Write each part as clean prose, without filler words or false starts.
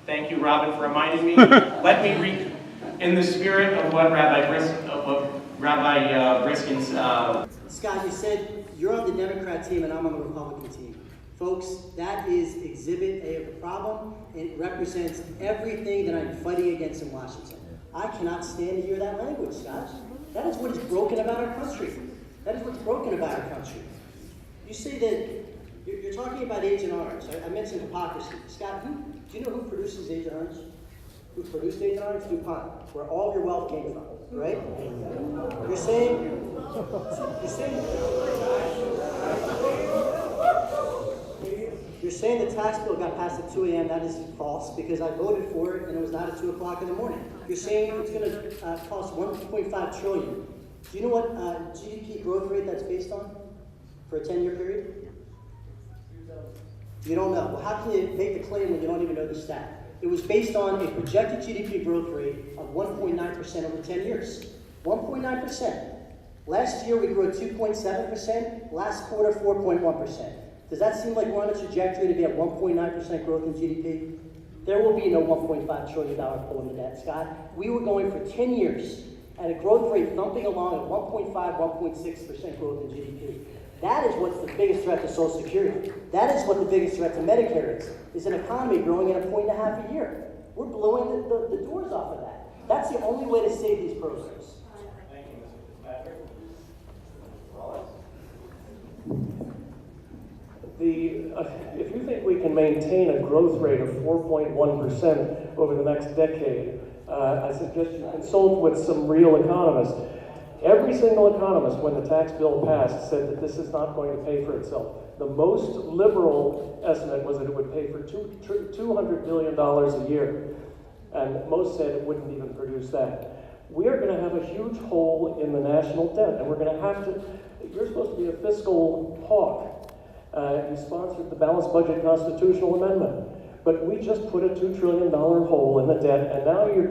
Thank you, Robin, for reminding me. Let me read, in the spirit of what Rabbi Briskin's... Scott, you said you're on the Democrat team and I'm on the Republican team. Folks, that is Exhibit A of the problem. It represents everything that I'm fighting against in Washington. I cannot stand to hear that language, Scott. That is what is broken about our country. That is what's broken about our country. You say that you're talking about Agent Orange. I mentioned hypocrisy. Scott, do you know who produces Agent Orange? Who produced Agent Orange? DuPont, where all of your wealth came from, right? You're saying the tax bill got passed at 2 a.m. That is false because I voted for it and it was not at 2 o'clock in the morning. You're saying it's going to cost $1.5 trillion. Do you know what GDP growth rate that's based on for a 10-year period? You don't know. Well, how can you make the claim when you don't even know the stat? It was based on a projected GDP growth rate of 1.9% over 10 years. 1.9%. Last year we grew at 2.7%. Last quarter, 4.1%. Does that seem like we're on a trajectory to be at 1.9% growth in GDP? There will be no $1.5 trillion pull in the debt, Scott. We were going for 10 years at a growth rate thumping along at 1.5, 1.6% growth in GDP. That is what's the biggest threat to Social Security. That is what the biggest threat to Medicare is an economy growing at 1.5% a year. We're blowing the doors off of that. That's the only way to save these programs. Thank you, Mr. Fitzpatrick. If you think we can maintain a growth rate of 4.1% over the next decade, I suggest you consult with some real economists. Every single economist, when the tax bill passed, said that this is not going to pay for itself. The most liberal estimate was that it would pay for $200 billion a year, and most said it wouldn't even produce that. We are going to have a huge hole in the national debt, and we're going to have to, you're supposed to be a fiscal hawk. You sponsored the Balanced Budget Constitutional Amendment. But we just put a $2 trillion hole in the debt, and now you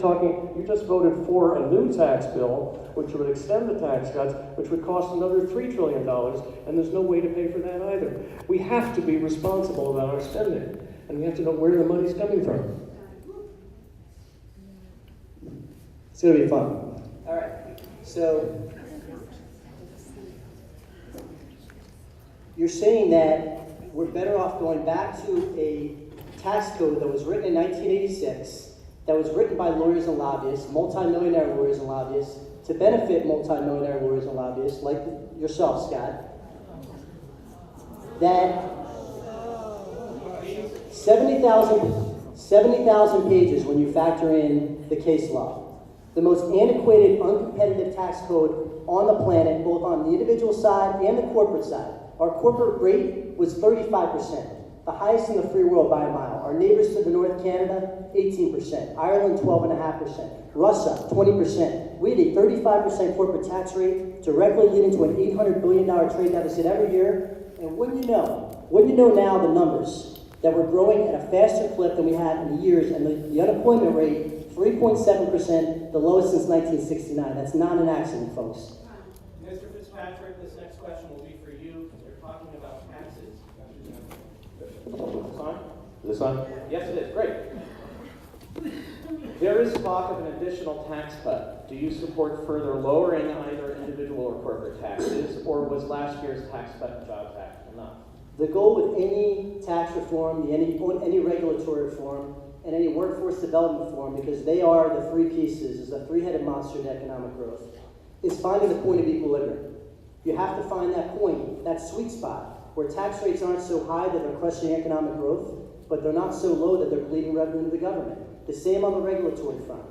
just voted for a new tax bill, which would extend the tax cuts, which would cost another $3 trillion, and there's no way to pay for that either. We have to be responsible about our spending, and we have to know where the money's coming from. It's going to be fun. All right. So, you're saying that we're better off going back to a tax code that was written in 1986, that was written by lawyers and lobbyists, multi-millionaire lawyers and lobbyists, to benefit multi-millionaire lawyers and lobbyists, like yourself, Scott, that 70,000 pages when you factor in the case law. The most antiquated, uncompetitive tax code on the planet, both on the individual side and the corporate side. Our corporate rate was 35%. The highest in the free world by a mile. Our neighbors to the north, Canada, 18%. Ireland, 12.5%. Russia, 20%. We had a 35% corporate tax rate, directly leading to an $800 billion trade deficit every year. And wouldn't you know now the numbers, that we're growing at a faster clip than we had in years, and the unemployment rate, 3.7%, the lowest since 1969. That's not an accident, folks. Mr. Fitzpatrick, this next question will be for you. You're talking about taxes. Is this on? Yes, it is. Great. There is talk of an additional tax cut. Do you support further lowering either individual or corporate taxes, or was last year's Tax Cut and Jobs Act enough? The goal with any tax reform, any regulatory reform, and any workforce development reform, because they are the three pieces, is a three-headed monster to economic growth, is finding the point of equilibrium. You have to find that point, that sweet spot, where tax rates aren't so high that they're crushing economic growth, but they're not so low that they're bleeding revenue into the government. The same on the regulatory front.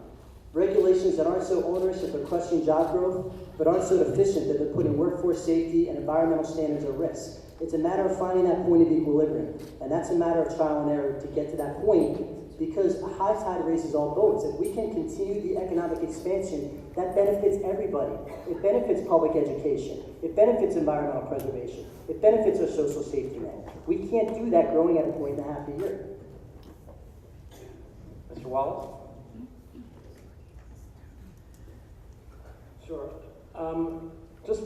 Regulations that aren't so onerous that they're crushing job growth, but aren't so deficient that they're putting workforce safety and environmental standards at risk. It's a matter of finding that point of equilibrium, and that's a matter of trial and error to get to that point, because a high tide raises all boats. If we can continue the economic expansion, that benefits everybody. It benefits public education. It benefits environmental preservation. It benefits our social safety net. We can't do that growing at 1.5 a year. Mr. Wallace? Sure. Just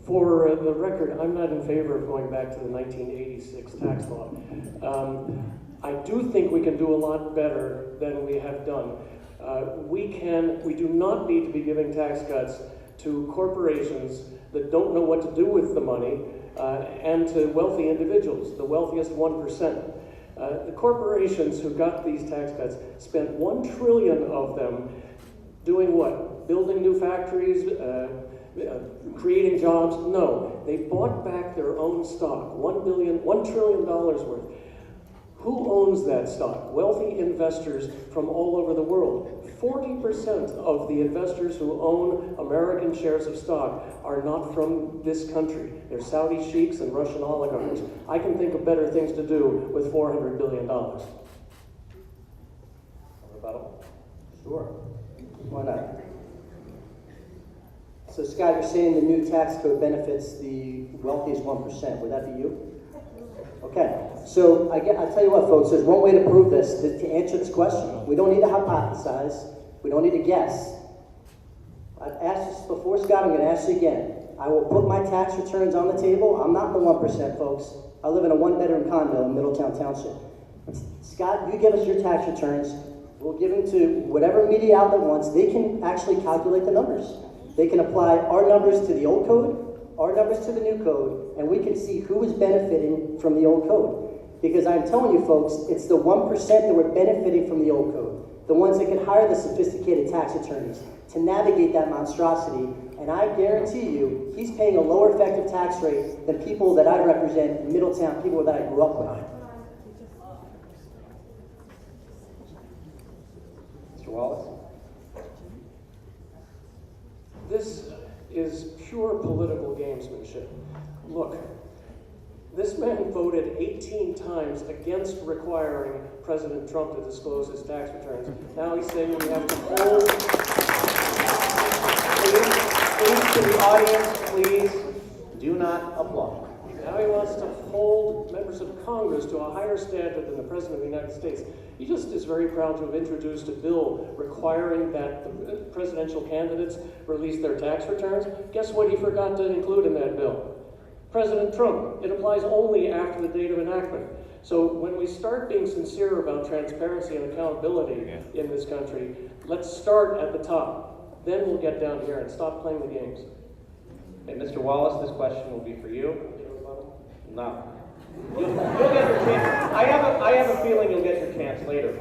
for the record, I'm not in favor of going back to the 1986 tax law. I do think we can do a lot better than we have done. We do not need to be giving tax cuts to corporations that don't know what to do with the money, and to wealthy individuals, the wealthiest 1%. The corporations who got these tax cuts spent $1 trillion of them doing what? Building new factories, creating jobs? No, they bought back their own stock, $1 trillion worth. Who owns that stock? Wealthy investors from all over the world. 40% of the investors who own American shares of stock are not from this country. They're Saudi sheiks and Russian oligarchs. I can think of better things to do with $400 billion. Rebuttal? Sure. Why not? So Scott, you're saying the new tax code benefits the wealthiest 1%. Would that be you? Okay, so I'll tell you what, folks, there's one way to prove this, to answer this question. We don't need to hypothesize. We don't need to guess. I've asked this before, Scott, I'm going to ask you again. I will put my tax returns on the table. I'm not the 1%, folks. I live in a one-bedroom condo in Middletown Township. Scott, you give us your tax returns. We'll give them to whatever media outlet wants. They can actually calculate the numbers. They can apply our numbers to the old code, our numbers to the new code, and we can see who is benefiting from the old code. Because I'm telling you folks, it's the 1% that were benefiting from the old code, the ones that can hire the sophisticated tax attorneys to navigate that monstrosity, and I guarantee you, he's paying a lower effective tax rate than people that I represent in Middletown, people that I grew up with. Mr. Wallace? This is pure political gamesmanship. Look, this man voted 18 times against requiring President Trump to disclose his tax returns. Now he's saying we have to hold... Please, to the audience, please. Do not applaud. Now he wants to hold members of Congress to a higher standard than the President of the United States. He just is very proud to have introduced a bill requiring that the presidential candidates release their tax returns. Guess what he forgot to include in that bill? President Trump. It applies only after the date of enactment. So when we start being sincere about transparency and accountability in this country, let's start at the top. Then we'll get down here and stop playing the games. Okay, Mr. Wallace, this question will be for you. No. You'll get your chance. I have a feeling you'll get your chance later.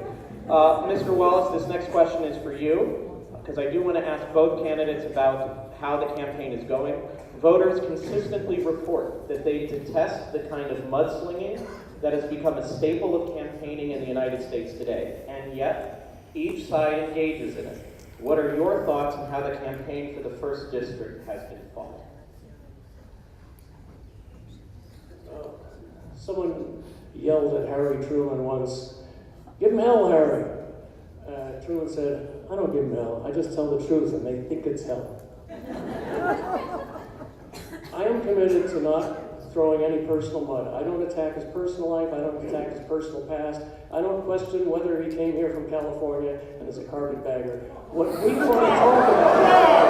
Mr. Wallace, this next question is for you, because I do want to ask both candidates about how the campaign is going. Voters consistently report that they detest the kind of mudslinging that has become a staple of campaigning in the United States today, and yet each side engages in it. What are your thoughts on how the campaign for the 1st District has been fought? Someone yelled at Harry Truman once, "Give him hell, Harry." Truman said, "I don't give him hell. I just tell the truth, and they think it's hell." I am committed to not throwing any personal mud. I don't attack his personal life. I don't attack his personal past. I don't question whether he came here from California and is a carpetbagger. What we want to talk about...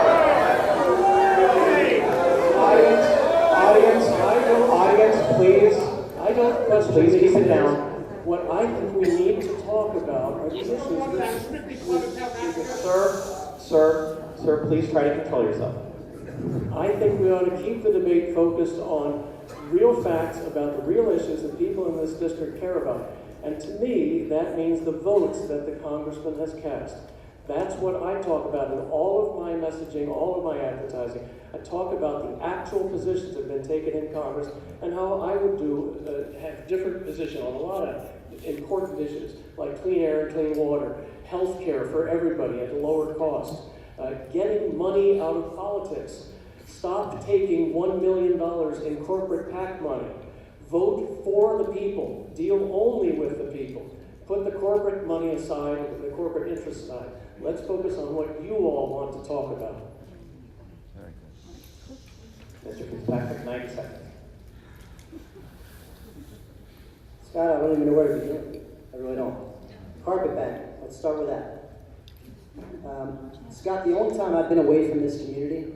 Audience, please. I don't question... Please keep it down. What I think we need to talk about are the issues Sir, please try to control yourself. I think we ought to keep the debate focused on real facts about the real issues that people in this district care about. And to me, that means the votes that the congressman has cast. That's what I talk about in all of my messaging, all of my advertising. I talk about the actual positions that have been taken in Congress and how I would have different position on a lot of important issues like clean air and clean water, health care for everybody at a lower cost, getting money out of politics. Stop taking $1 million in corporate PAC money. Vote for the people. Deal only with the people. Put the corporate money aside, the corporate interest aside. Let's focus on what you all want to talk about. Mr. Fitzpatrick, 90 seconds. Scott, I don't even know where to begin. I really don't. Carpetbag. Let's start with that. Scott, the only time I've been away from this community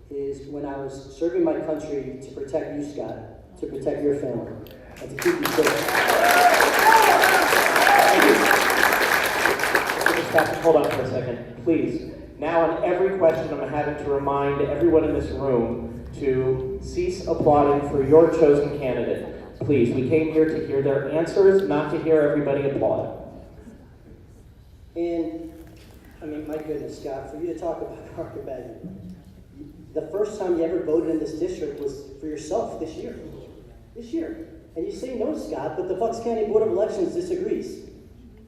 is when I was serving my country to protect you, Scott, to protect your family, and to keep you safe. second. Please, now on every question, I'm having to remind everyone in this room to cease applauding for your chosen candidate. Please, we came here to hear their answers, not to hear everybody applaud. And, I mean, my goodness, Scott, for you to talk about carpet bagging, the first time you ever voted in this district was for yourself this year. This year. And you say no, Scott, but the Bucks County Board of Elections disagrees.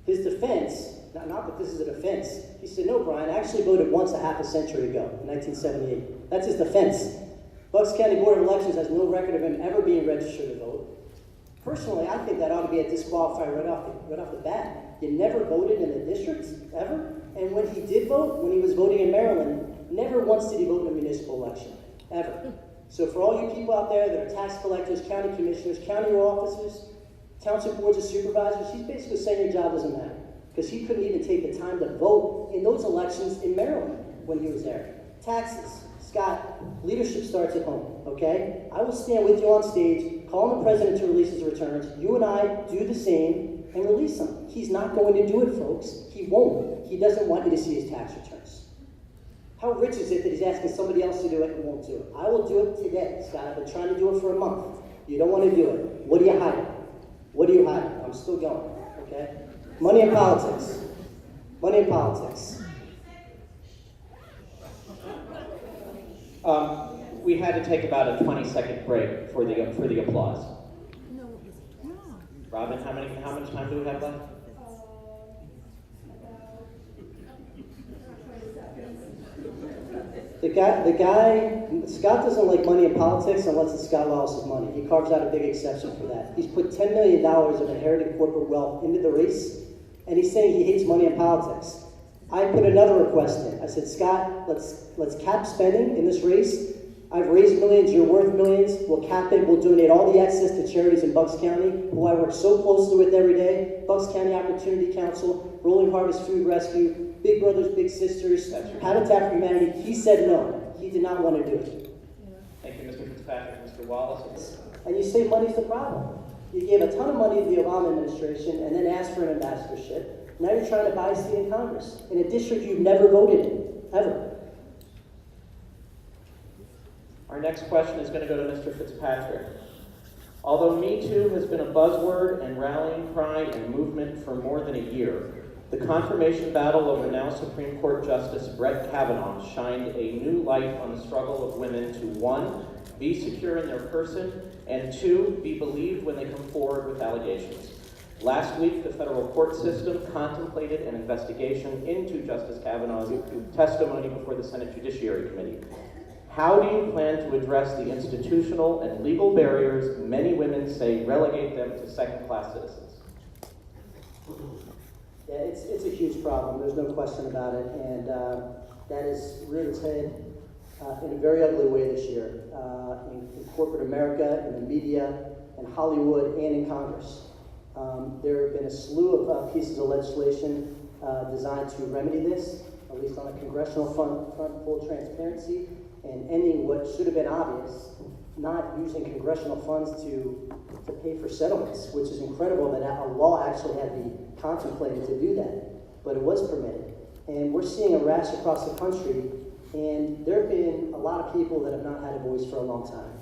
His defense, not that this is a defense, he said, no, Brian, I actually voted once a half a century ago, in 1978. That's his defense. Bucks County Board of Elections has no record of him ever being registered to vote. Personally, I think that ought to be a disqualifier right off the bat. You never voted in the district, ever? And when he did vote, when he was voting in Maryland, never once did he vote in a municipal election, ever. So for all you people out there that are tax collectors, county commissioners, county officers, township boards of supervisors, he's basically saying your job doesn't matter. Because he couldn't even take the time to vote in those elections in Maryland when he was there. Taxes. Scott, leadership starts at home, okay? I will stand with you on stage, call on the president to release his returns. You and I do the same and release them. He's not going to do it, folks. He won't. He doesn't want you to see his tax returns. How rich is it that he's asking somebody else to do it and won't do it? I will do it today, Scott. I've been trying to do it for a month. You don't want to do it. What are you hiding? What are you hiding? I'm still going, okay? Money in politics. Money in politics. We had to take about a 20-second break for the applause. Robin, how much time do we have left? The guy, Scott doesn't like money in politics unless it's Scott Wallace's money. He carves out a big exception for that. He's put $10 million of inherited corporate wealth into the race, and he's saying he hates money in politics. I put another request in. I said, Scott, let's cap spending in this race. I've raised millions, you're worth millions. We'll cap it, we'll donate all the excess to charities in Bucks County, who I work so closely with every day. Bucks County Opportunity Council, Rolling Harvest Food Rescue, Big Brothers Big Sisters, Habitat for Humanity. He said no. He did not want to do it. Thank you, Mr. Fitzpatrick. Mr. Wallace. And you say money's the problem. You gave a ton of money to the Obama administration and then asked for an ambassadorship. Now you're trying to buy a seat in Congress in a district you've never voted in, ever. Our next question is going to go to Mr. Fitzpatrick. Although Me Too has been a buzzword and rallying cry and movement for more than a year, the confirmation battle over now Supreme Court Justice Brett Kavanaugh shined a new light on the struggle of women to 1, be secure in their person, and 2, be believed when they come forward with allegations. Last week, the federal court system contemplated an investigation into Justice Kavanaugh's testimony before the Senate Judiciary Committee. How do you plan to address the institutional and legal barriers many women say relegate them to second-class citizens? Yeah, it's a huge problem. There's no question about it. And that has reared its head in a very ugly way this year in corporate America, in the media, in Hollywood, and in Congress. There have been a slew of pieces of legislation designed to remedy this, at least on a congressional front, full transparency, and ending what should have been obvious, not using congressional funds to pay for settlements, which is incredible that a law actually had to be contemplated to do that, but it was permitted. And we're seeing a rash across the country, and there have been a lot of people that have not had a voice for a long time.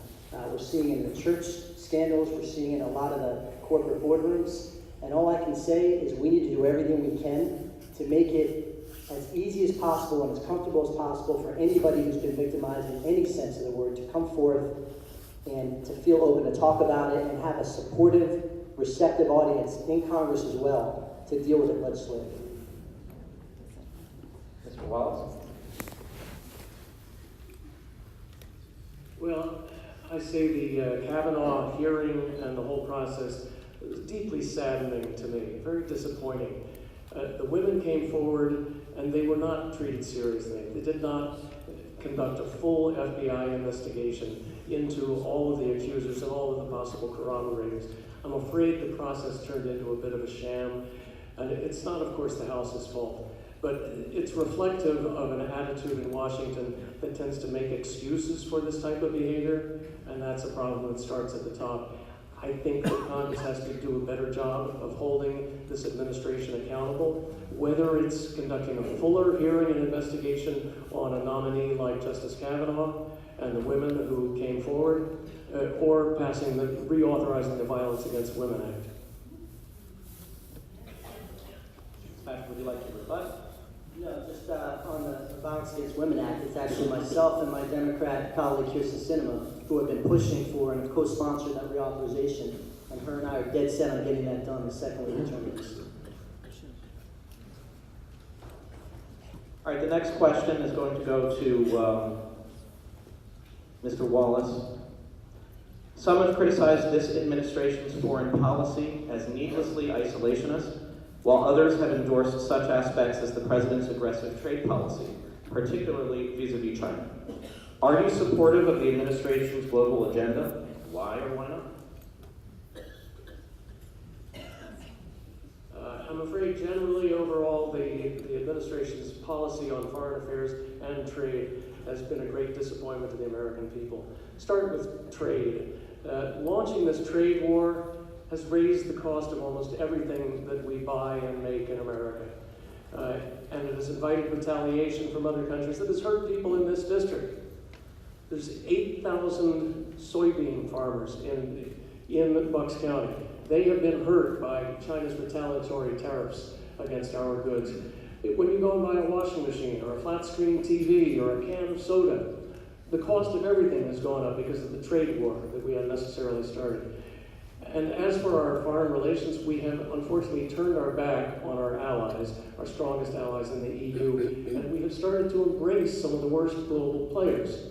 We're seeing it in the church scandals, we're seeing it in a lot of the corporate boardrooms, and all I can say is we need to do everything we can to make it as easy as possible and as comfortable as possible for anybody who's been victimized in any sense of the word to come forth and to feel open to talk about it and have a supportive, receptive audience in Congress as well to deal with it legislatively. Mr. Wallace? Well, I say the Kavanaugh hearing and the whole process was deeply saddening to me, very disappointing. The women came forward and they were not treated seriously. They did not conduct a full FBI investigation into all of the accusers and all of the possible corroborators. I'm afraid the process turned into a bit of a sham, and it's not, of course, the House's fault, but it's reflective of an attitude in Washington that tends to make excuses for this type of behavior, and that's a problem that starts at the top. I think that Congress has to do a better job of holding this administration accountable, whether it's conducting a fuller hearing and investigation on a nominee like Justice Kavanaugh and the women who came forward, or reauthorizing the Violence Against Women Act. Patrick, would you like to rebut? No, just on the Violence Against Women Act, it's actually myself and my Democrat colleague Kirsten Sinema who have been pushing for and have co-sponsored that reauthorization, and her and I are dead set on getting that done the second we return to this. All right, the next question is going to go to Mr. Wallace. Some have criticized this administration's foreign policy as needlessly isolationist, while others have endorsed such aspects as the president's aggressive trade policy, particularly vis-a-vis China. Are you supportive of the administration's global agenda? Why or why not? I'm afraid generally overall the administration's policy on foreign affairs and trade has been a great disappointment to the American people. Start with trade. Launching this trade war has raised the cost of almost everything that we buy and make in America. And it has invited retaliation from other countries that has hurt people in this district. There's 8,000 soybean farmers in Bucks County. They have been hurt by China's retaliatory tariffs against our goods. When you go and buy a washing machine or a flat screen TV or a can of soda, the cost of everything has gone up because of the trade war that we unnecessarily started. And as for our foreign relations, we have unfortunately turned our back on our allies, our strongest allies in the EU, and we have started to embrace some of the worst global players,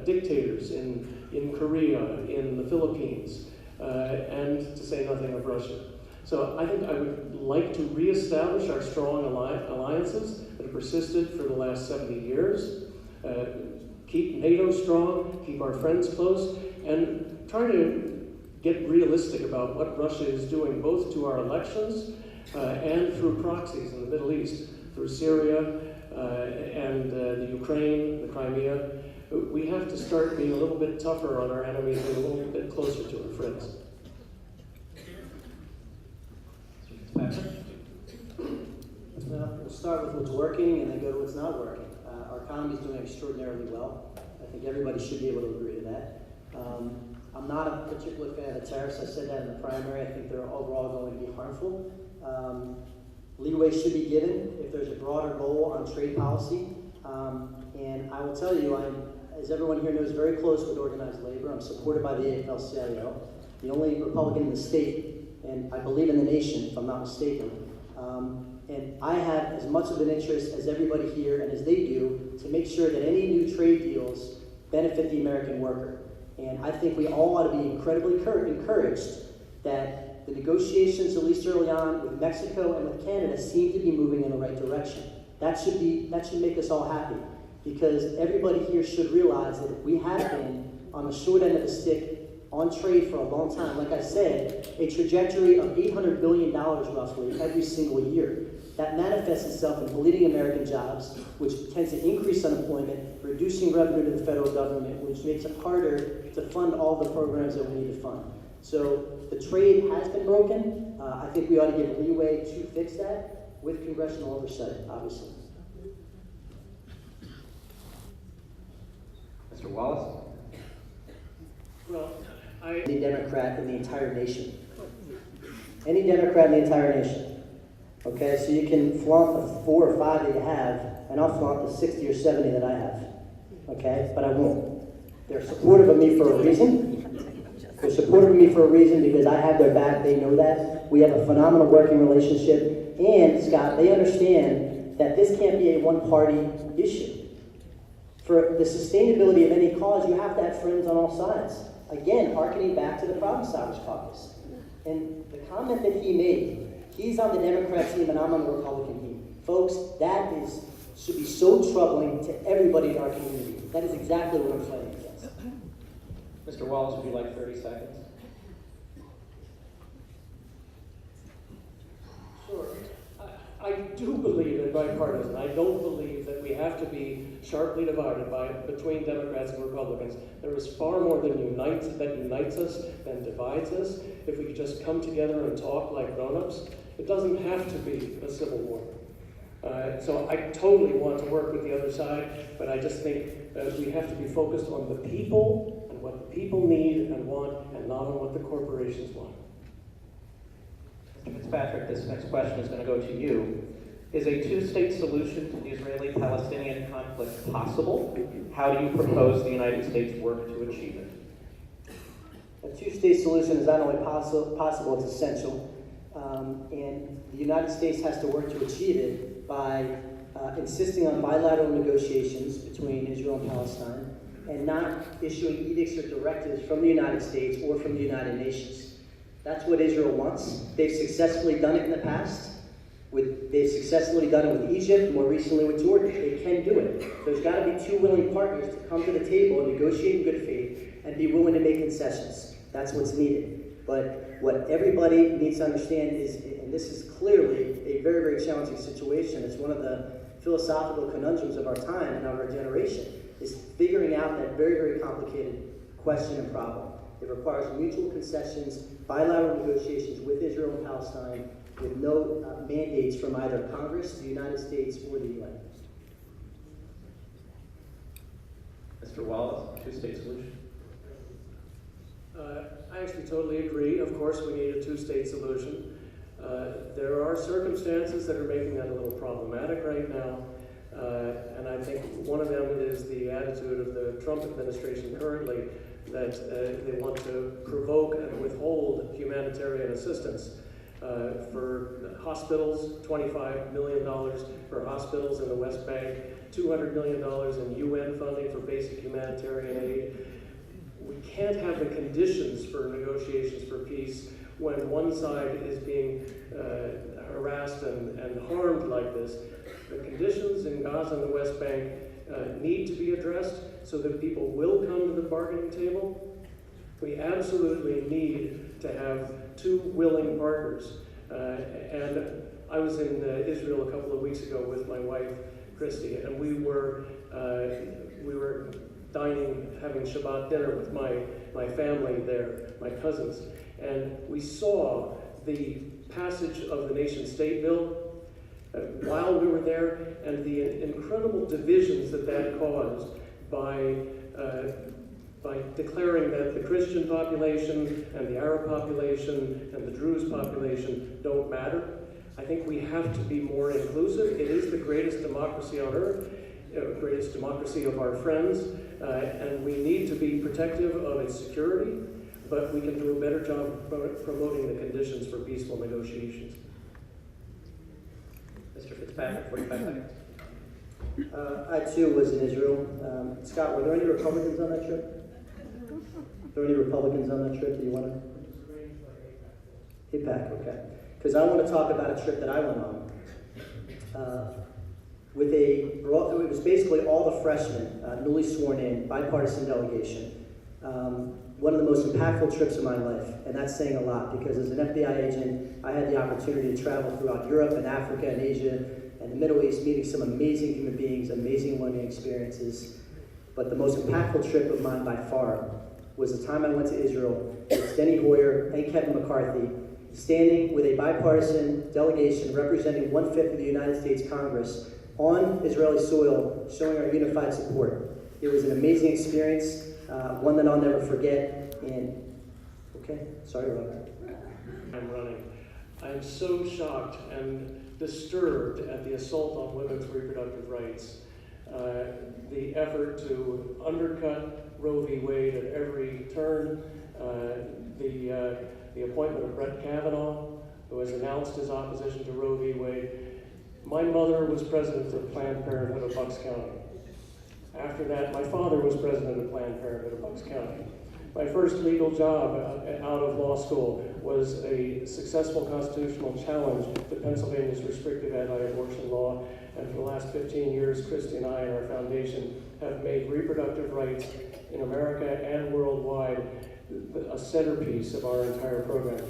dictators in Korea, in the Philippines, and to say nothing of Russia. So I think I would like to reestablish our strong alliances that have persisted for the last 70 years, keep NATO strong, keep our friends close, and try to get realistic about what Russia is doing both to our elections and through proxies in the Middle East, through Syria and the Ukraine, the Crimea. We have to start being a little bit tougher on our enemies and a little bit closer to our friends. We'll start with what's working and then go to what's not working. Our economy is doing extraordinarily well. I think everybody should be able to agree to that. I'm not a particular fan of the tariffs. I said that in the primary. I think they're overall going to be harmful. Leeway should be given if there's a broader goal on trade policy. And I will tell you, I'm, as everyone here knows, very close with organized labor. I'm supported by the AFL-CIO, the only Republican in the state, and I believe in the nation, if I'm not mistaken. And I have as much of an interest as everybody here and as they do to make sure that any new trade deals benefit the American worker. And I think we all ought to be incredibly encouraged that the negotiations, at least early on, with Mexico and with Canada seem to be moving in the right direction. That should make us all happy, because everybody here should realize that we have been on the short end of the stick on trade for a long time. Like I said, a trajectory of $800 billion roughly every single year. That manifests itself in bleeding American jobs, which tends to increase unemployment, reducing revenue to the federal government, which makes it harder to fund all the programs that we need to fund. So the trade has been broken. I think we ought to give leeway to fix that with congressional oversight, obviously. Mr. Wallace? Well, Any Democrat in the entire nation. Any Democrat in the entire nation. Okay, so you can flaunt the 4 or 5 that you have, and I'll flaunt the 60 or 70 that I have. Okay, but I won't. They're supportive of me for a reason. They're supportive of me for a reason because I have their back. They know that. We have a phenomenal working relationship. And, Scott, they understand that this can't be a one-party issue. For the sustainability of any cause, you have to have friends on all sides. Again, hearkening back to the Problem Solvers Caucus. And the comment that he made, he's on the Democrat team and I'm on the Republican team. Folks, that should be so troubling to everybody in our community. That is exactly what I'm fighting against. Mr. Wallace, would you like 30 seconds? Sure. I do believe in bipartisan. I don't believe that we have to be sharply divided between Democrats and Republicans. There is far more that unites us than divides us. If we could just come together and talk like grown-ups, it doesn't have to be a civil war. So I totally want to work with the other side, but I just think we have to be focused on the people and what the people need and want, and not on what the corporations want. Mr. Fitzpatrick, this next question is going to go to you. Is a two-state solution to the Israeli-Palestinian conflict possible? How do you propose the United States work to achieve it? A two-state solution is not only possible, it's essential. And the United States has to work to achieve it by insisting on bilateral negotiations between Israel and Palestine, and not issuing edicts or directives from the United States or from the United Nations. That's what Israel wants. They've successfully done it in the past. They've successfully done it with Egypt, more recently with Jordan. They can do it. There's got to be two willing partners to come to the table and negotiate in good faith and be willing to make concessions. That's what's needed. But what everybody needs to understand is, and this is clearly a very, very challenging situation, it's one of the philosophical conundrums of our time and of our generation, is figuring out that very, very complicated question and problem. It requires mutual concessions, bilateral negotiations with Israel and Palestine, with no mandates from either Congress, the United States, or the UN. Mr. Wallace, two-state solution. I actually totally agree. Of course, we need a two-state solution. There are circumstances that are making that a little problematic right now. And I think one of them is the attitude of the Trump administration currently, that they want to provoke and withhold humanitarian assistance for hospitals, $25 million for hospitals in the West Bank, $200 million in UN funding for basic humanitarian aid. We can't have the conditions for negotiations for peace when one side is being harassed and harmed like this. The conditions in Gaza and the West Bank need to be addressed so that people will come to the bargaining table. We absolutely need to have two willing partners. And I was in Israel a couple of weeks ago with my wife, Christy, and we were dining, having Shabbat dinner with my family there, my cousins, and we saw the passage of the nation-state bill while we were there, and the incredible divisions that caused by declaring that the Christian population and the Arab population and the Druze population don't matter. I think we have to be more inclusive. It is the greatest democracy on earth, greatest democracy of our friends, and we need to be protective of its security, but we can do a better job of promoting the conditions for peaceful negotiations. Mr. Fitzpatrick, 45 seconds. I too was in Israel. Scott, were there any Republicans on that trip? Were there any Republicans on that trip? Do you want to? AIPAC, okay. Because I want to talk about a trip that I went on. It was basically all the freshmen, newly sworn in, bipartisan delegation. One of the most impactful trips of my life, and that's saying a lot, because as an FBI agent, I had the opportunity to travel throughout Europe and Africa and Asia and the Middle East, meeting some amazing human beings, amazing learning experiences. But the most impactful trip of mine by far was the time I went to Israel with Steny Hoyer and Kevin McCarthy, standing with a bipartisan delegation representing 1/5 of the United States Congress on Israeli soil, showing our unified support. It was an amazing experience, one that I'll never forget. And okay, sorry about that. I'm running. I'm so shocked and disturbed at the assault on women's reproductive rights. The effort to undercut Roe v. Wade at every turn, the appointment of Brett Kavanaugh, who has announced his opposition to Roe v. Wade. My mother was president of Planned Parenthood of Bucks County. After that, my father was president of Planned Parenthood of Bucks County. My first legal job out of law school was a successful constitutional challenge to Pennsylvania's restrictive anti-abortion law. And for the last 15 years, Christy and I and our foundation have made reproductive rights in America and worldwide a centerpiece of our entire program.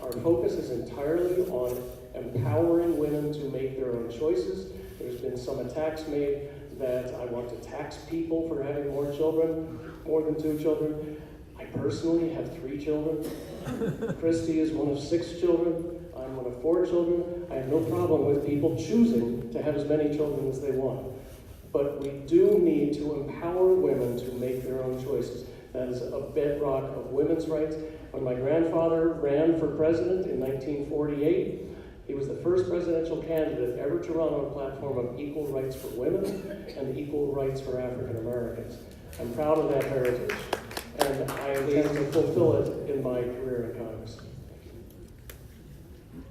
Our focus is entirely on empowering women to make their own choices. There's been some attacks made that I want to tax people for having more children, more than 2 children. I personally have 3 children. Christy is one of 6 children. I'm one of 4 children. I have no problem with people choosing to have as many children as they want. But we do need to empower women to make their own choices. That is a bedrock of women's rights. When my grandfather ran for president in 1948, he was the first presidential candidate ever to run on a platform of equal rights for women and equal rights for African Americans. I'm proud of that heritage, and I intend to fulfill it in my career in Congress.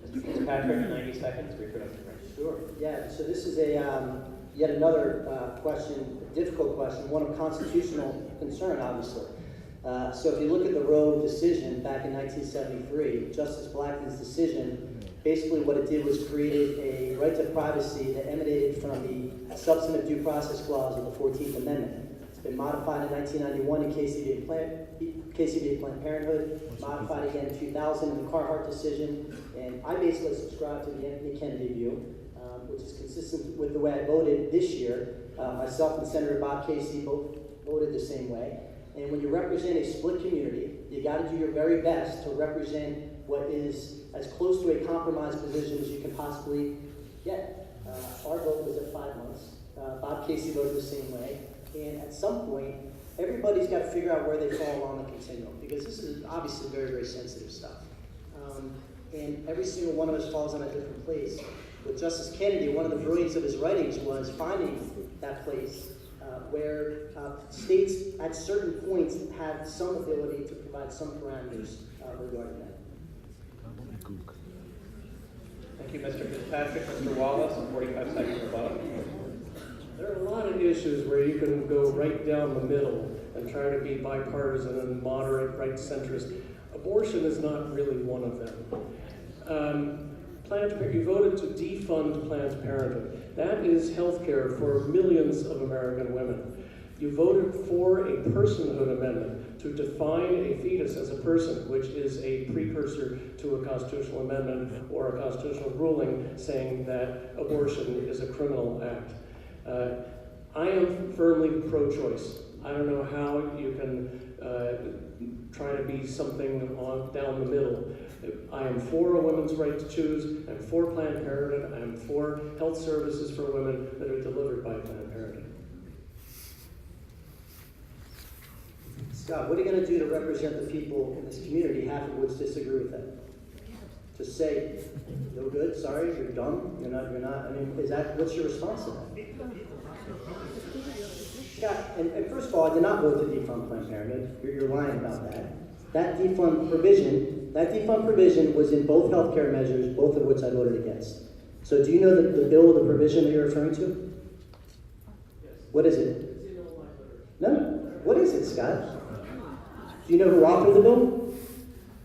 Mr. Fitzpatrick, 90 seconds, reproductive rights. Sure. Yeah, so this is yet another question, a difficult question, one of constitutional concern, obviously. So if you look at the Roe decision back in 1973, Justice Blackmun's decision, basically what it did was created a right to privacy that emanated from the substantive due process clause of the 14th Amendment. It's been modified in 1991 in KCV Planned Parenthood, modified again in 2000 in the Carhart decision, and I basically subscribe to the Anthony Kennedy view, which is consistent with the way I voted this year. Myself and Senator Bob Casey both voted the same way. And when you represent a split community, you got to do your very best to represent what is as close to a compromise position as you can possibly get. Our vote was at 5 months. Bob Casey voted the same way. And at some point, everybody's got to figure out where they fall along the continuum, because this is obviously very, very sensitive stuff. And every single one of us falls on a different place. With Justice Kennedy, one of the brilliance of his writings was finding that place where states at certain points have some ability to provide some parameters regarding that. Thank you, Mr. Fitzpatrick. Mr. Wallace, 45 seconds rebuttal. There are a lot of issues where you can go right down the middle and try to be bipartisan and moderate, right-centrist. Abortion is not really one of them. You voted to defund Planned Parenthood. That is health care for millions of American women. You voted for a personhood amendment to define a fetus as a person, which is a precursor to a constitutional amendment or a constitutional ruling saying that abortion is a criminal act. I am firmly pro-choice. I don't know how you can try to be something down the middle. I am for a woman's right to choose. I'm for Planned Parenthood. I'm for health services for women that are delivered by Planned Parenthood. Scott, what are you going to do to represent the people in this community, half of which disagree with them? Just say, no good, sorry, you're dumb, you're not, I mean, what's your response to that? Scott, and first of all, I did not vote to defund Planned Parenthood. You're lying about that. That defund provision was in both healthcare measures, both of which I voted against. So do you know the bill, the provision that you're referring to? Yes. What is it? It's in all my letters. No. What is it, Scott? Do you know who authored the bill?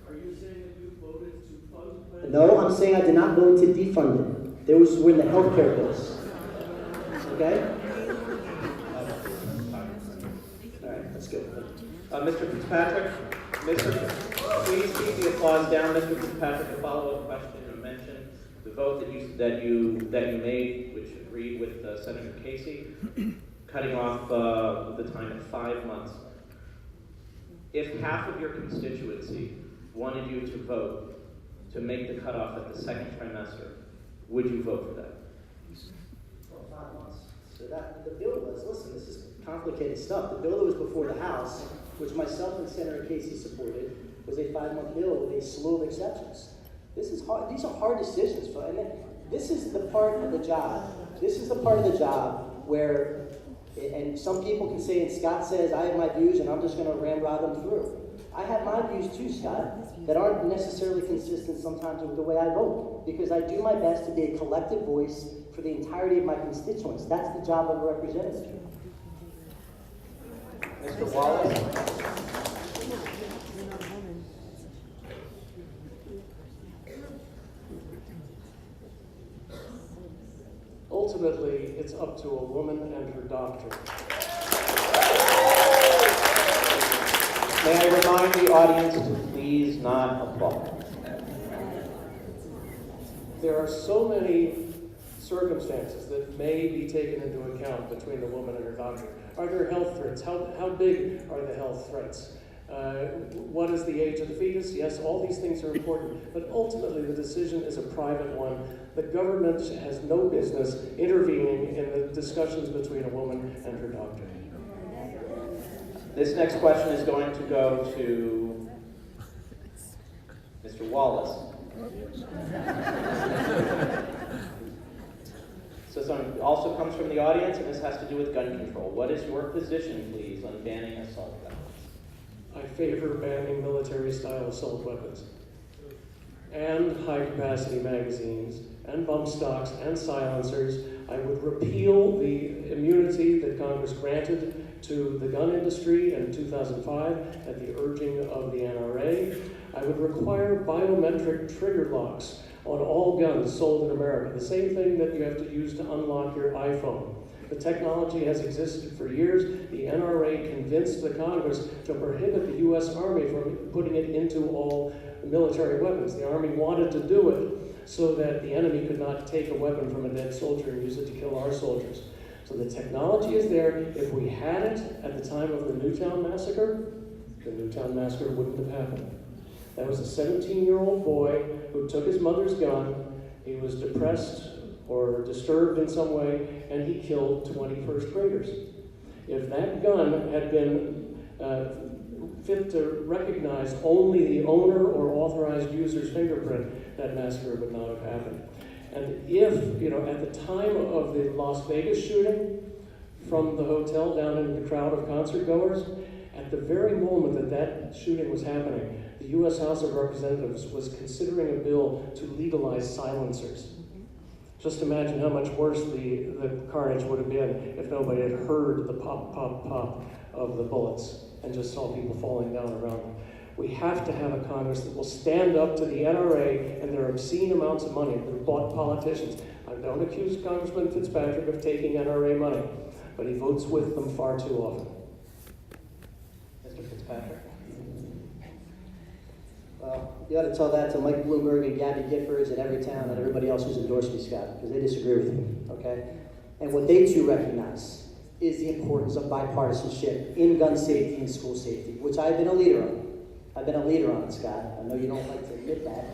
Are you saying that you voted to fund Planned Parenthood? No, I'm saying I did not vote to defund it. Those were in the healthcare bills. Okay? All right, that's good. Mr. Fitzpatrick, please keep the applause down. Mr. Fitzpatrick, a follow-up question. You mentioned the vote that you made, which agreed with Senator Casey, cutting off the time at 5 months. If half of your constituency wanted you to vote to make the cutoff at the second trimester, would you vote for that? Well, 5 months. So the bill was, listen, this is complicated stuff. The bill that was before the House, which myself and Senator Casey supported, was a 5-month bill with a slew of exceptions. This is hard. These are hard decisions. And this is the part of the job. This is the part of the job where, and some people can say, and Scott says, I have my views and I'm just going to ramrod them through. I have my views too, Scott, that aren't necessarily consistent sometimes with the way I vote, because I do my best to be a collective voice for the entirety of my constituents. That's the job of a representative. Mr. Wallace? Ultimately, it's up to a woman and her doctor. May I remind the audience to please not applaud. There are so many circumstances that may be taken into account between the woman and her doctor. Are there health threats? How big are the health threats? What is the age of the fetus? Yes, all these things are important, but ultimately the decision is a private one. The government has no business intervening in the discussions between a woman and her doctor. This next question is going to go to Mr. Wallace. So something also comes from the audience, and this has to do with gun control. What is your position, please, on banning assault weapons? I favor banning military-style assault weapons and high-capacity magazines and bump stocks and silencers. I would repeal the immunity that Congress granted to the gun industry in 2005 at the urging of the NRA. I would require biometric trigger locks on all guns sold in America, the same thing that you have to use to unlock your iPhone. The technology has existed for years. The NRA convinced the Congress to prohibit the U.S. Army from putting it into all military weapons. The Army wanted to do it so that the enemy could not take a weapon from a dead soldier and use it to kill our soldiers. So the technology is there. If we had it at the time of the Newtown massacre, the Newtown massacre wouldn't have happened. That was a 17-year-old boy who took his mother's gun. He was depressed or disturbed in some way, and he killed 20 first graders. If that gun had been fit to recognize only the owner or authorized user's fingerprint, that massacre would not have happened. And if, at the time of the Las Vegas shooting, from the hotel down into the crowd of concert goers, at the very moment that that shooting was happening, the U.S. House of Representatives was considering a bill to legalize silencers. Just imagine how much worse the carnage would have been if nobody had heard the pop, pop, pop of the bullets and just saw people falling down around them. We have to have a Congress that will stand up to the NRA and their obscene amounts of money that have bought politicians. I don't accuse Congressman Fitzpatrick of taking NRA money, but he votes with them far too often. Mr. Fitzpatrick? Well, you ought to tell that to Mike Bloomberg and Gabby Giffords and Everytown and everybody else who's endorsed me, Scott, because they disagree with you, okay? And what they too recognize is the importance of bipartisanship in gun safety and school safety, which I've been a leader on. I've been a leader on it, Scott. I know you don't like to admit that,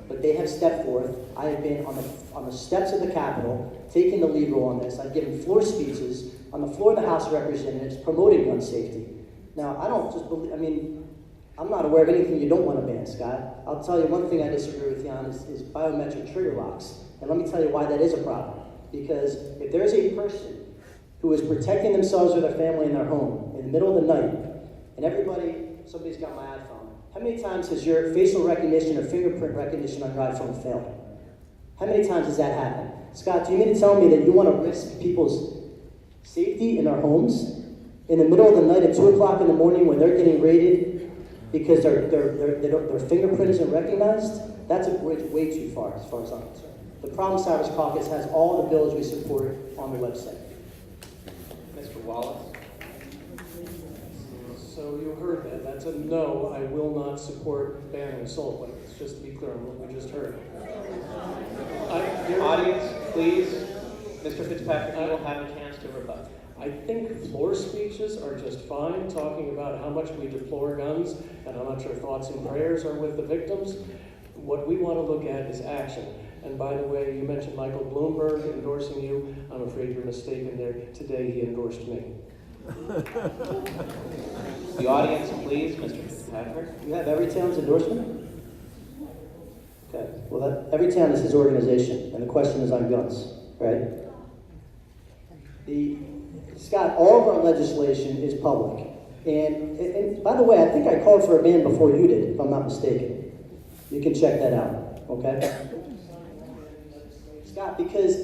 but they have stepped forth. I have been on the steps of the Capitol, taking the lead role on this. I've given floor speeches on the floor of the House of Representatives promoting gun safety. Now, I don't just believe, I'm not aware of anything you don't want to ban, Scott. I'll tell you one thing I disagree with you on is biometric trigger locks. And let me tell you why that is a problem. Because if there's a person who is protecting themselves or their family in their home in the middle of the night, and somebody's got my iPhone, how many times has your facial recognition or fingerprint recognition on your iPhone failed? How many times has that happened? Scott, do you mean to tell me that you want to risk people's safety in their homes in the middle of the night at 2 o'clock in the morning when they're getting raided because their fingerprint isn't recognized? That's a bridge way too far as I'm concerned. The Problem Solvers Caucus has all the bills we support on the website. Mr. Wallace? So you heard that. That's a no. I will not support banning assault weapons, just to be clear on what we just heard. Audience, please. Mr. Fitzpatrick, you will have a chance to rebut. I think floor speeches are just fine, talking about how much we deplore guns and how much our thoughts and prayers are with the victims. What we want to look at is action. And by the way, you mentioned Michael Bloomberg endorsing you. I'm afraid you're mistaken there. Today he endorsed me. The audience, please. Mr. Fitzpatrick. You have Everytown's endorsement? Okay. Well, Everytown is his organization, and the question is on guns, right? Scott, all of our legislation is public. And by the way, I think I called for a ban before you did, if I'm not mistaken. You can check that out, okay? Scott, because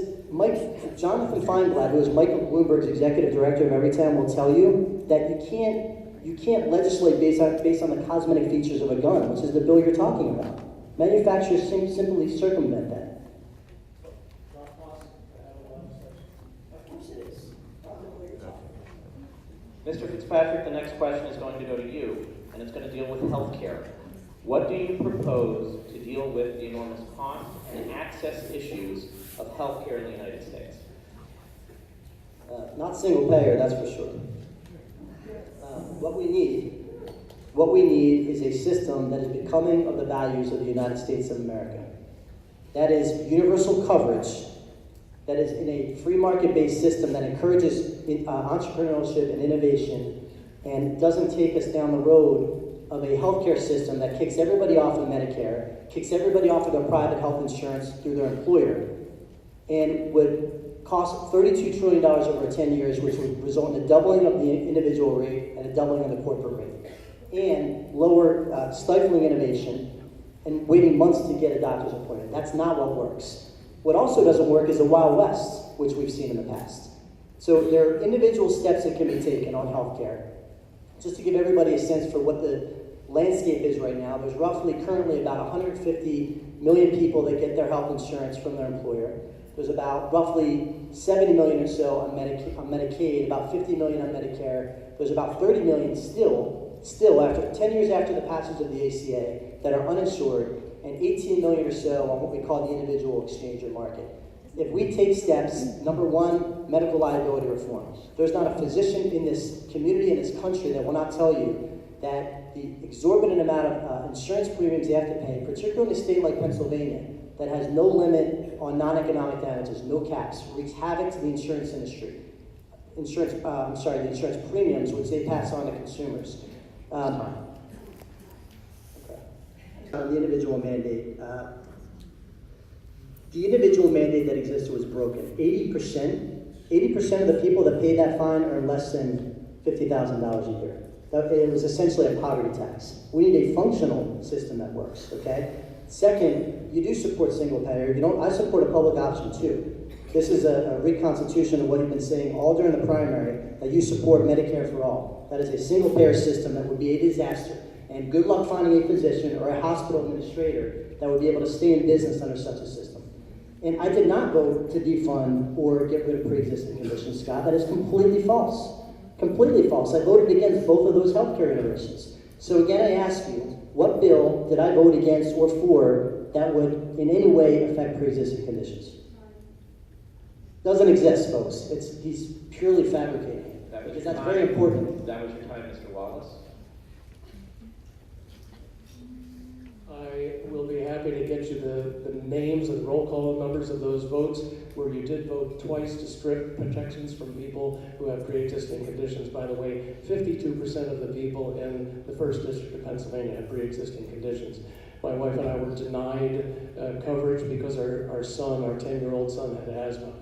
Jonathan Feinblatt, who is Michael Bloomberg's executive director of Everytown, will tell you that you can't legislate based on the cosmetic features of a gun, which is the bill you're talking about. Manufacturers simply circumvent that. Mr. Fitzpatrick, the next question is going to go to you, and it's going to deal with health care. What do you propose to deal with the enormous cost and access issues of healthcare in the United States? Not single payer, that's for sure. What we need is a system that is becoming of the values of the United States of America. That is universal coverage, that is in a free market-based system that encourages entrepreneurship and innovation and doesn't take us down the road of a healthcare system that kicks everybody off of Medicare, kicks everybody off of their private health insurance through their employer, and would cost $32 trillion over 10 years, which would result in a doubling of the individual rate and a doubling of the corporate rate, and lower stifling innovation and waiting months to get a doctor's appointment. That's not what works. What also doesn't work is the Wild West, which we've seen in the past. So there are individual steps that can be taken on healthcare. Just to give everybody a sense for what the landscape is right now, there's roughly currently about 150 million people that get their health insurance from their employer. There's about roughly 70 million or so on Medicaid, about 50 million on Medicare. There's about 30 million still after 10 years after the passage of the ACA that are uninsured, and 18 million or so on what we call the individual exchanger market. If we take steps, number one, medical liability reform. There's not a physician in this community, in this country, that will not tell you that the exorbitant amount of insurance premiums they have to pay, particularly in a state like Pennsylvania, that has no limit on non-economic damages, no caps, wreaks havoc to the insurance industry. The insurance premiums, which they pass on to consumers. The individual mandate. The individual mandate that existed was broken. 80% of the people that paid that fine earn less than $50,000 a year. It was essentially a poverty tax. We need a functional system that works, okay? Second, you do support single payer. You don't. I support a public option too. This is a reconstitution of what you've been saying all during the primary, that you support Medicare for all. That is a single payer system that would be a disaster. And good luck finding a physician or a hospital administrator that would be able to stay in business under such a system. And I did not vote to defund or get rid of pre-existing conditions, Scott. That is completely false. Completely false. I voted against both of those healthcare innovations. So again, I ask you, what bill did I vote against or for that would in any way affect pre-existing conditions? Doesn't exist, folks. He's purely fabricating. Because that's very important. That was your time, Mr. Wallace. I will be happy to get you the names and roll call numbers of those votes where you did vote twice to strip protections from people who have pre-existing conditions. By the way, 52% of the people in the 1st District of Pennsylvania have pre-existing conditions. My wife and I were denied coverage because our son, our 10-year-old son, had asthma.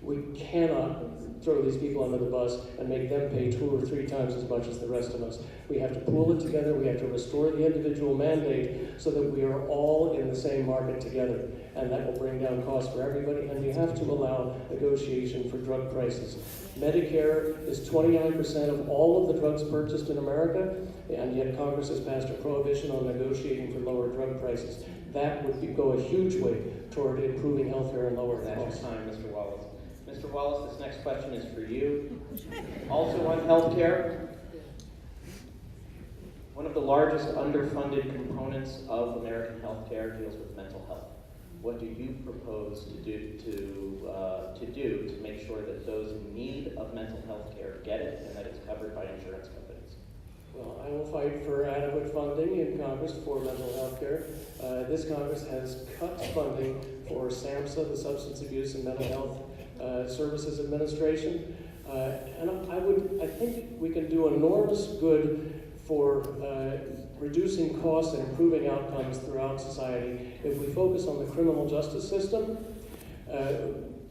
We cannot throw these people under the bus and make them pay 2 or 3 times as much as the rest of us. We have to pool it together. We have to restore the individual mandate so that we are all in the same market together. And that will bring down costs for everybody. And you have to allow negotiation for drug prices. Medicare is 29% of all of the drugs purchased in America, and yet Congress has passed a prohibition on negotiating for lower drug prices. That would go a huge way toward improving health care and lower costs. That's your time, Mr. Wallace. Mr. Wallace, this next question is for you. Also on health care, one of the largest underfunded components of American health care deals with mental health. What do you propose to do to make sure that those in need of mental health care get it and that it's covered by insurance companies? Well, I will fight for adequate funding in Congress for mental health care. This Congress has cut funding for SAMHSA, the Substance Abuse and Mental Health Services Administration. And I think we can do enormous good for reducing costs and improving outcomes throughout society if we focus on the criminal justice system.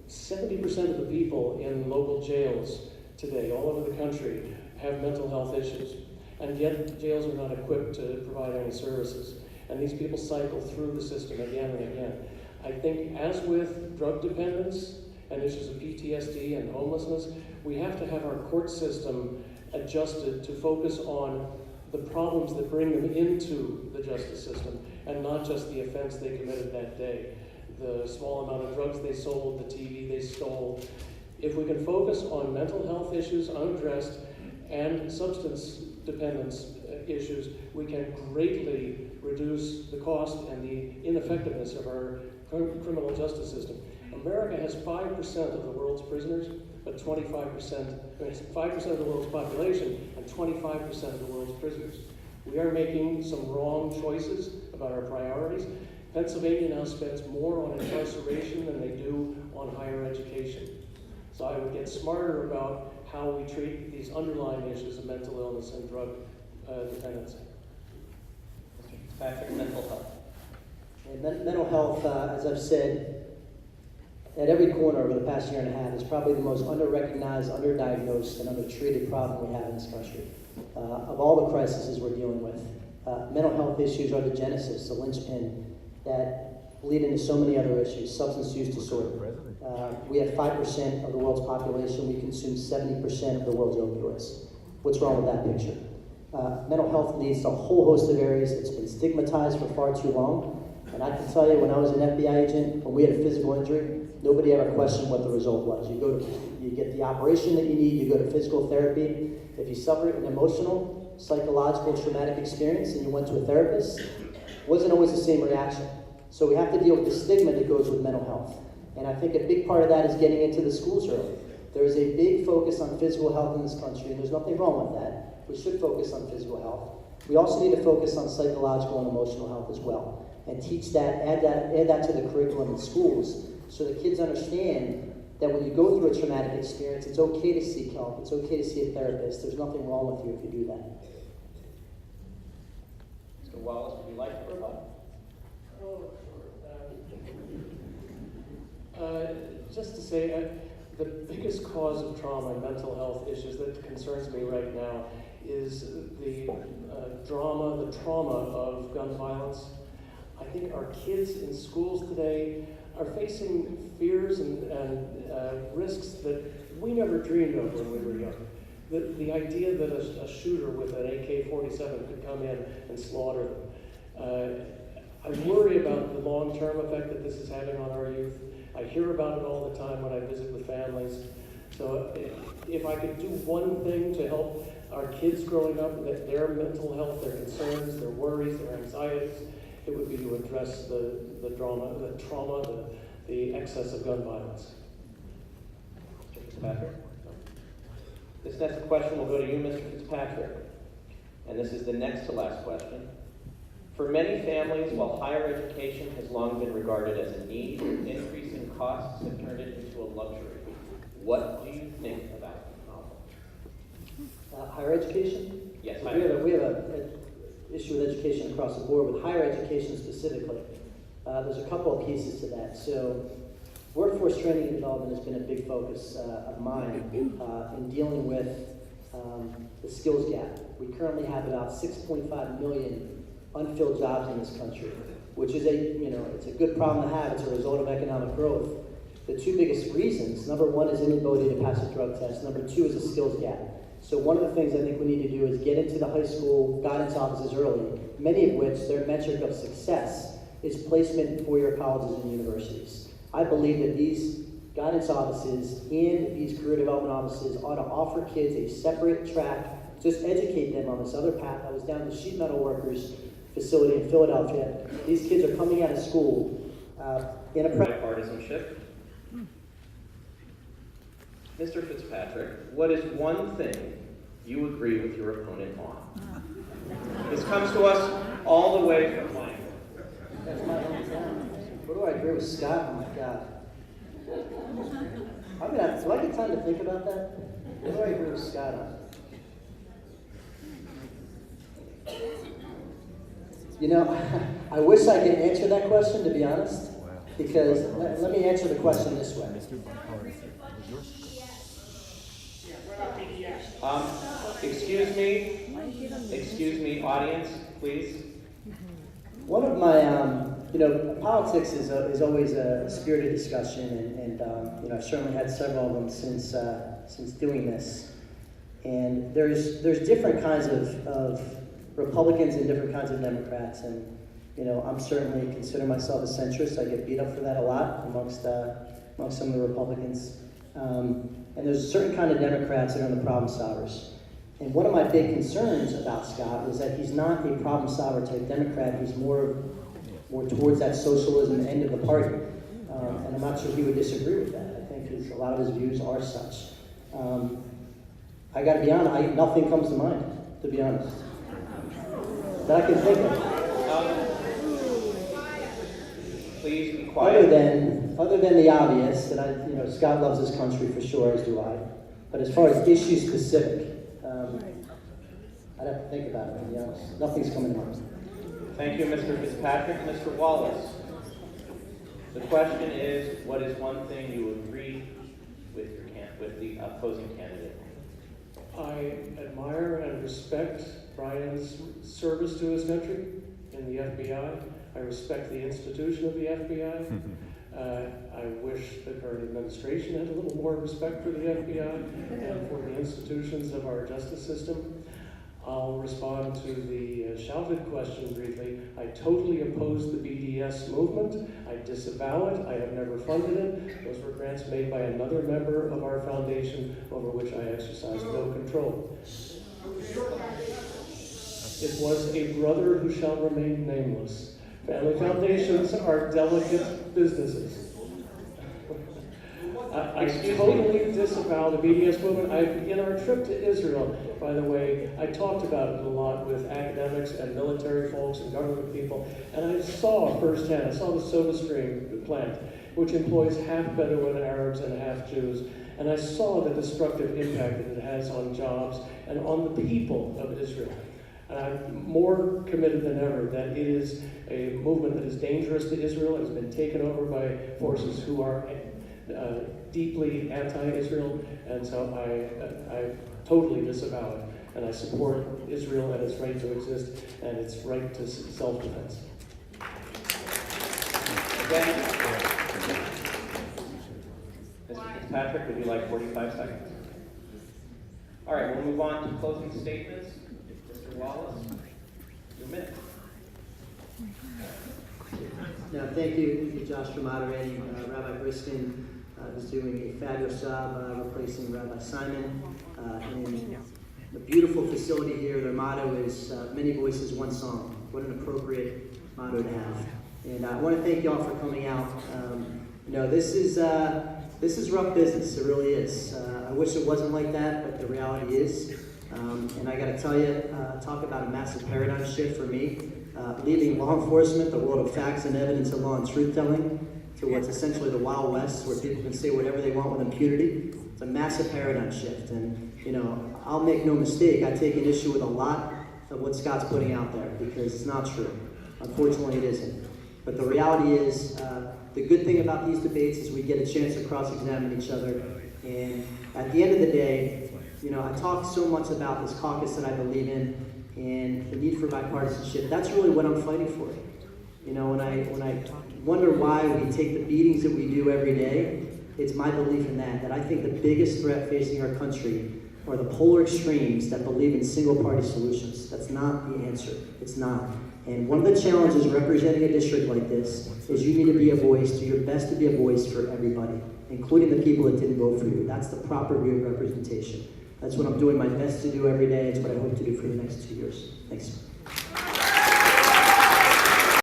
70% of the people in local jails today, all over the country, have mental health issues. And yet jails are not equipped to provide any services. And these people cycle through the system again and again. I think as with drug dependence and issues of PTSD and homelessness, we have to have our court system adjusted to focus on the problems that bring them into the justice system and not just the offense they committed that day. The small amount of drugs they sold, the TV they stole. If we can focus on mental health issues unaddressed and substance dependence issues, we can greatly reduce the cost and the ineffectiveness of our criminal justice system. America has 5% of the world's prisoners, but 25%, 5% of the world's population and 25% of the world's prisoners. We are making some wrong choices about our priorities. Pennsylvania now spends more on incarceration than they do on higher education. So I would get smarter about how we treat these underlying issues of mental illness and drug dependency. Mr. Fitzpatrick, mental health. And mental health, as I've said, at every corner over the past year and a half is probably the most under-recognized, underdiagnosed, and undertreated problem we have in this country. Of all the crises we're dealing with, mental health issues are the genesis, the linchpin that lead into so many other issues, substance use disorder. We have 5% of the world's population. We consume 70% of the world's opioids. What's wrong with that picture? Mental health leads to a whole host of areas. It's been stigmatized for far too long. And I can tell you, when I was an FBI agent, when we had a physical injury, nobody ever questioned what the result was. You get the operation that you need, you go to physical therapy. If you suffer an emotional, psychological, traumatic experience and you went to a therapist, it wasn't always the same reaction. So we have to deal with the stigma that goes with mental health. And I think a big part of that is getting into the schools early. There is a big focus on physical health in this country, and there's nothing wrong with that. We should focus on physical health. We also need to focus on psychological and emotional health as well, and teach that, add that to the curriculum in schools, so that kids understand that when you go through a traumatic experience, it's okay to seek help. It's okay to see a therapist. There's nothing wrong with you if you do that. Mr. Wallace, would you like to provide? Just to say, the biggest cause of trauma and mental health issues that concerns me right now is the trauma of gun violence. I think our kids in schools today are facing fears and risks that we never dreamed of when we were young. The idea that a shooter with an AK-47 could come in and slaughter them. I worry about the long-term effect that this is having on our youth. I hear about it all the time when I visit with families. So if I could do one thing to help our kids growing up, that their mental health, their concerns, their worries, their anxieties, it would be to address the trauma, the excess of gun violence. Mr. Fitzpatrick? This next question will go to you, Mr. Fitzpatrick. And this is the next to last question. For many families, while higher education has long been regarded as a need, increasing costs have turned it into a luxury. What do you think about the problem? Higher education? Yes, We have an issue with education across the board, with higher education specifically. There's a couple of pieces to that. So workforce training and development has been a big focus of mine in dealing with the skills gap. We currently have about 6.5 million unfilled jobs in this country, which is it's a good problem to have. It's a result of economic growth. The two biggest reasons, number one is inability to pass a drug test. Number two is a skills gap. So one of the things I think we need to do is get into the high school guidance offices early, many of which their metric of success is placement in four-year colleges and universities. I believe that these guidance offices and these career development offices ought to offer kids a separate track, just educate them on this other path. I was down at the sheet metal workers facility in Philadelphia. These kids are coming out of school in a Bipartisanship. Mr. Fitzpatrick, what is one thing you agree with your opponent on? This comes to us all the way from Miami. That's my hometown. What do I agree with Scott? Oh my God. Do I get time to think about that? What do I agree with Scott on? I wish I could answer that question, to be honest, because let me answer the question this way. Excuse me, audience, please. One of my, politics is always a spirited discussion, and I've certainly had several of them since doing this. And there's different kinds of Republicans and different kinds of Democrats, and I'm certainly consider myself a centrist. I get beat up for that a lot amongst some of the Republicans. And there's a certain kind of Democrats that are the problem solvers. And one of my big concerns about Scott was that he's not a problem solver type Democrat. He's more towards that socialism end of the party. And I'm not sure he would disagree with that. I think a lot of his views are such. I got to be honest, nothing comes to mind, to be honest, that I can think of. Please be quiet. Other than the obvious, that Scott loves his country for sure, as do I. But as far as issue specific, I'd have to think about it, to be honest. Nothing's coming to mind. Thank you, Mr. Fitzpatrick. Mr. Wallace, the question is, what is one thing you agree with the opposing candidate? I admire and respect Brian's service to his country in the FBI. I respect the institution of the FBI. I wish the current administration had a little more respect for the FBI and for the institutions of our justice system. I'll respond to the shouted question briefly. I totally oppose the BDS movement. I disavow it. I have never funded it. Those were grants made by another member of our foundation over which I exercise no control. It was a brother who shall remain nameless. Family foundations are delicate businesses. I totally disavow the BDS movement. In our trip to Israel, by the way, I talked about it a lot with academics and military folks and government people, and I saw firsthand, I saw the SodaStream plant, which employs half Bedouin Arabs and half Jews, and I saw the destructive impact that it has on jobs and on the people of Israel. And I'm more committed than ever that it is a movement that is dangerous to Israel. It has been taken over by forces who are deeply anti-Israel, and so I totally disavow it, and I support Israel and its right to exist and its right to self-defense. Again, Mr. Fitzpatrick, would you like 45 seconds? All right, we'll move on to closing statements. Mr. Wallace, your minute. Now, thank you, Josh, for moderating. Rabbi Briskin is doing a fabulous job replacing Rabbi Simon in the beautiful facility here. Their motto is many voices, one song. What an appropriate motto to have. And I want to thank y'all for coming out. This is rough business. It really is. I wish it wasn't like that, but the reality is. And I got to tell you, talk about a massive paradigm shift for me. Leaving law enforcement, the world of facts and evidence and law and truth-telling, to what's essentially the Wild West, where people can say whatever they want with impunity. It's a massive paradigm shift. And, I'll make no mistake, I take an issue with a lot of what Scott's putting out there, because it's not true. Unfortunately, it isn't. But the reality is, the good thing about these debates is we get a chance to cross-examine each other. And at the end of the day, I talk so much about this caucus that I believe in and the need for bipartisanship. That's really what I'm fighting for. When I wonder why we take the beatings that we do every day, it's my belief in that I think the biggest threat facing our country are the polar extremes that believe in single-party solutions. That's not the answer. It's not. And one of the challenges representing a district like this is you need to be a voice, do your best to be a voice for everybody, including the people that didn't vote for you. That's the proper view of representation. That's what I'm doing my best to do every day. It's what I hope to do for the next 2 years. Thanks.